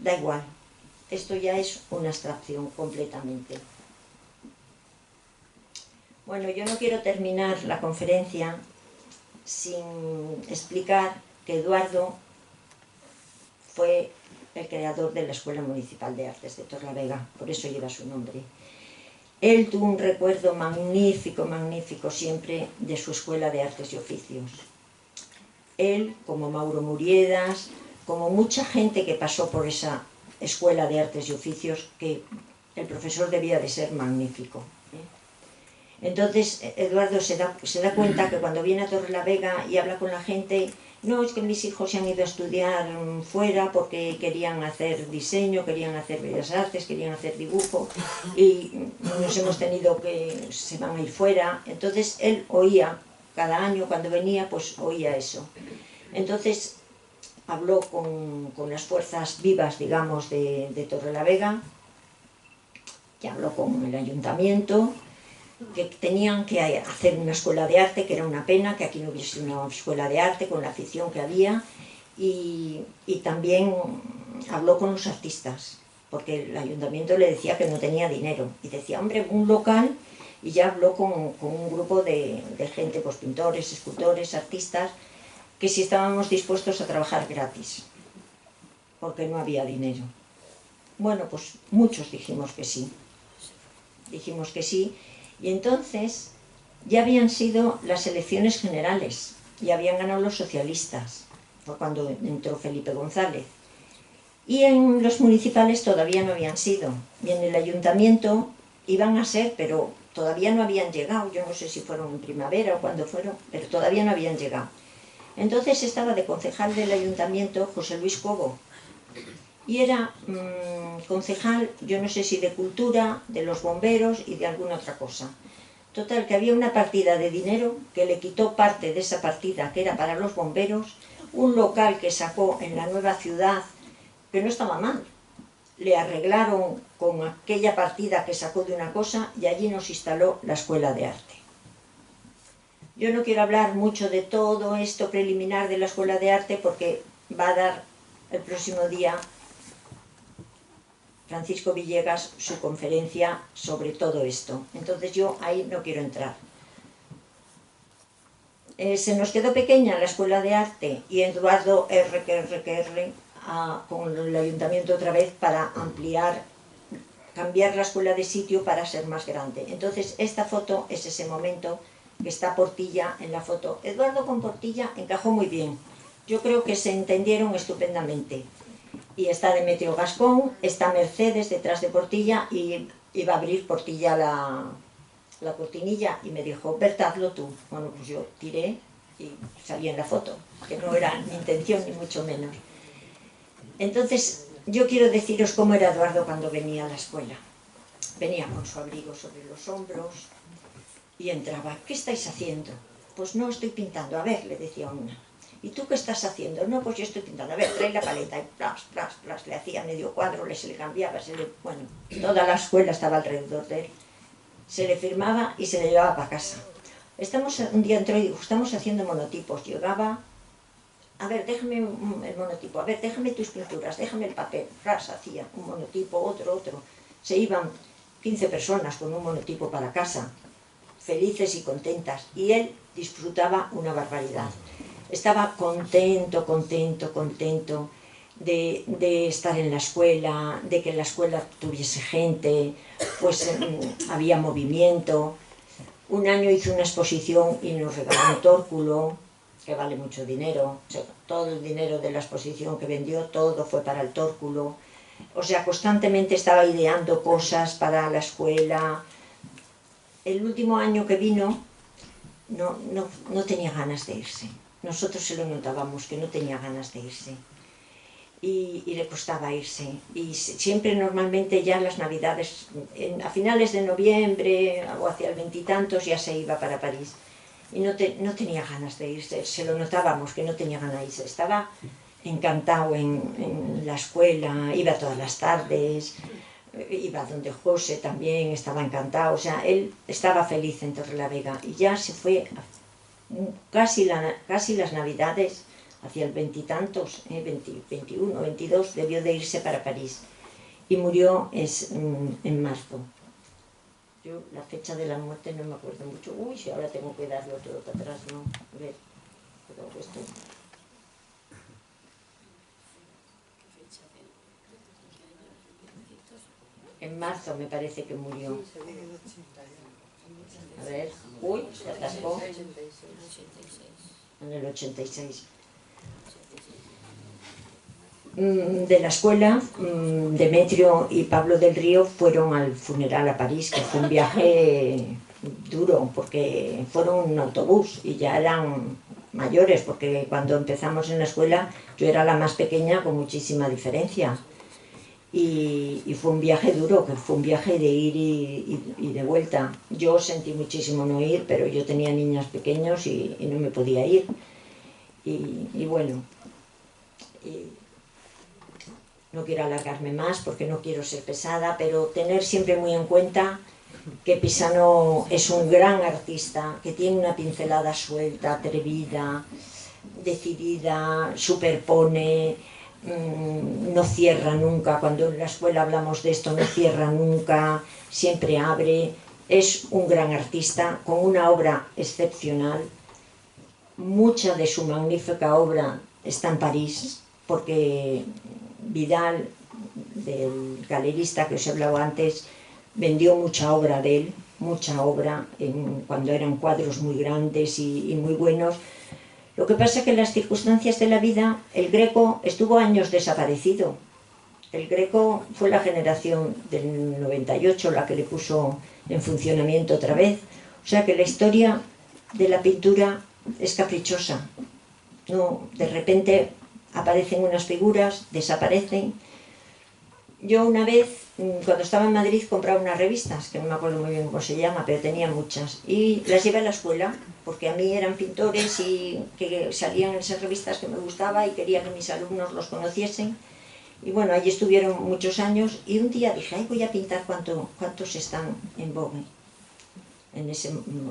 da igual. Esto ya es una abstracción completamente. Bueno, yo no quiero terminar la conferencia sin explicar que Eduardo fue el creador de la Escuela Municipal de Artes de Torlavega, por eso lleva su nombre. Él tuvo un recuerdo magnífico, magnífico siempre de su Escuela de Artes y Oficios. Él, como Mauro Muriedas, como mucha gente que pasó por esa Escuela de Artes y Oficios, que el profesor debía de ser magnífico. Entonces Eduardo se da cuenta que cuando viene a Torrelavega y habla con la gente, no, es que mis hijos se han ido a estudiar fuera porque querían hacer diseño, querían hacer bellas artes, querían hacer dibujo, y nos hemos tenido que, se van a ir fuera. Entonces él oía, cada año cuando venía, pues oía eso. Entonces habló con las fuerzas vivas, digamos, de Torrelavega, y habló con el ayuntamiento, que tenían que hacer una escuela de arte, que era una pena que aquí no hubiese una escuela de arte con la afición que había, y también habló con los artistas, porque el ayuntamiento le decía que no tenía dinero, y decía, hombre, un local, y ya habló con un grupo de gente, pues pintores, escultores, artistas, que si estábamos dispuestos a trabajar gratis, porque no había dinero. Bueno, pues muchos dijimos que sí, y entonces ya habían sido las elecciones generales y habían ganado los socialistas, fue cuando entró Felipe González, y en los municipales todavía no habían sido, y en el ayuntamiento iban a ser, pero todavía no habían llegado. Yo no sé si fueron en primavera o cuando fueron, pero todavía no habían llegado. Entonces estaba de concejal del ayuntamiento José Luis Cobo, y era concejal, yo no sé si de cultura, de los bomberos y de alguna otra cosa. Total, que había una partida de dinero que le quitó parte de esa partida que era para los bomberos, un local que sacó en la nueva ciudad, que no estaba mal. Le arreglaron con aquella partida que sacó de una cosa, y allí nos instaló la Escuela de Arte. Yo no quiero hablar mucho de todo esto preliminar de la Escuela de Arte porque va a dar el próximo día Francisco Villegas su conferencia sobre todo esto. Entonces yo ahí no quiero entrar. Se nos quedó pequeña la Escuela de Arte y Eduardo con el ayuntamiento otra vez para ampliar, cambiar la escuela de sitio para ser más grande. Entonces esta foto es ese momento que está Portilla en la foto. Eduardo con Portilla encajó muy bien. Yo creo que se entendieron estupendamente. Y está Demetrio Gascón, está Mercedes detrás de Portilla, y va a abrir Portilla la cortinilla y me dijo, Berta, hazlo tú. Bueno, pues yo tiré y salí en la foto, que no era mi intención ni mucho menos. Entonces, yo quiero deciros cómo era Eduardo cuando venía a la escuela. Venía con su abrigo sobre los hombros y entraba, ¿qué estáis haciendo? Pues no, estoy pintando. A ver, le decía una. ¿Y tú qué estás haciendo? No, pues yo estoy pintando. A ver, trae la paleta. Y plas, plas, plas, le hacía medio cuadro, se le cambiaba, bueno, toda la escuela estaba alrededor de él. Se le firmaba y se le llevaba para casa. Un día entró y dijo, estamos haciendo monotipos. Llegaba, a ver, déjame el monotipo, a ver, déjame tus pinturas, déjame el papel. Ras, hacía un monotipo, otro. Se iban 15 personas con un monotipo para casa, felices y contentas. Y él disfrutaba una barbaridad. Estaba contento de estar en la escuela, de que en la escuela tuviese gente, pues había movimiento. Un año hizo una exposición y nos regaló un tórculo, que vale mucho dinero. O sea, todo el dinero de la exposición que vendió, todo fue para el tórculo. O sea, constantemente estaba ideando cosas para la escuela. El último año que vino, no tenía ganas de irse. Nosotros se lo notábamos, que no tenía ganas de irse. Y le costaba irse. Y siempre, normalmente, ya en las Navidades, a finales de noviembre o hacia el veintitantos, ya se iba para París. Y no tenía ganas de irse, se lo notábamos que no tenía ganas de irse. Estaba encantado en la escuela, iba todas las tardes, iba donde José también, estaba encantado. O sea, él estaba feliz en Torrelavega. Y ya se fue casi las Navidades, hacia el veintitantos, 21, 22, debió de irse para París. Y murió en marzo. Yo la fecha de la muerte no me acuerdo mucho. Uy, si ahora tengo que darlo todo para atrás, ¿no? A ver, todo esto. En marzo me parece que murió. A ver, uy, se atascó. En el 86. De la escuela, Demetrio y Pablo del Río fueron al funeral a París, que fue un viaje duro, porque fueron en un autobús y ya eran mayores, porque cuando empezamos en la escuela yo era la más pequeña con muchísima diferencia. Y fue un viaje duro, que fue un viaje de ir y de vuelta. Yo sentí muchísimo no ir, pero yo tenía niños pequeños y no me podía ir. Y bueno, no quiero alargarme más porque no quiero ser pesada, pero tener siempre muy en cuenta que Pisano es un gran artista, que tiene una pincelada suelta, atrevida, decidida, superpone, no cierra nunca. Cuando en la escuela hablamos de esto, no cierra nunca, siempre abre. Es un gran artista con una obra excepcional. Mucha de su magnífica obra está en París, porque Vidal, del galerista que os he hablado antes, vendió mucha obra de él, mucha obra, cuando eran cuadros muy grandes y muy buenos. Lo que pasa es que en las circunstancias de la vida, el Greco estuvo años desaparecido. El Greco fue la generación del 98 la que le puso en funcionamiento otra vez. O sea que la historia de la pintura es caprichosa. No, de repente aparecen unas figuras, desaparecen. Yo una vez, cuando estaba en Madrid, compraba unas revistas, que no me acuerdo muy bien cómo se llama, pero tenía muchas, y las llevé a la escuela, porque a mí eran pintores y que salían en esas revistas que me gustaba y quería que mis alumnos los conociesen. Y bueno, allí estuvieron muchos años y un día dije, ay, voy a pintar cuántos están en Vogue.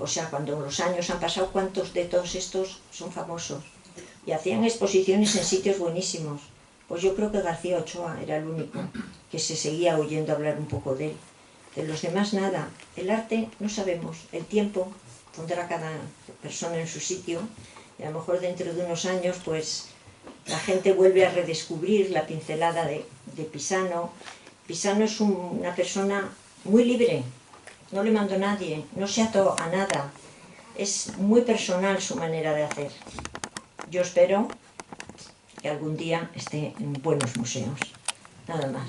O sea, cuando los años han pasado, cuántos de todos estos son famosos. Y hacían exposiciones en sitios buenísimos. Pues yo creo que García Ochoa era el único que se seguía oyendo hablar un poco de él. De los demás nada. El arte no sabemos. El tiempo pondrá a cada persona en su sitio y a lo mejor dentro de unos años pues la gente vuelve a redescubrir la pincelada de Pisano. Pisano es una persona muy libre. No le mandó nadie. No se ató a nada. Es muy personal su manera de hacer. Yo espero que algún día esté en buenos museos. Nada más.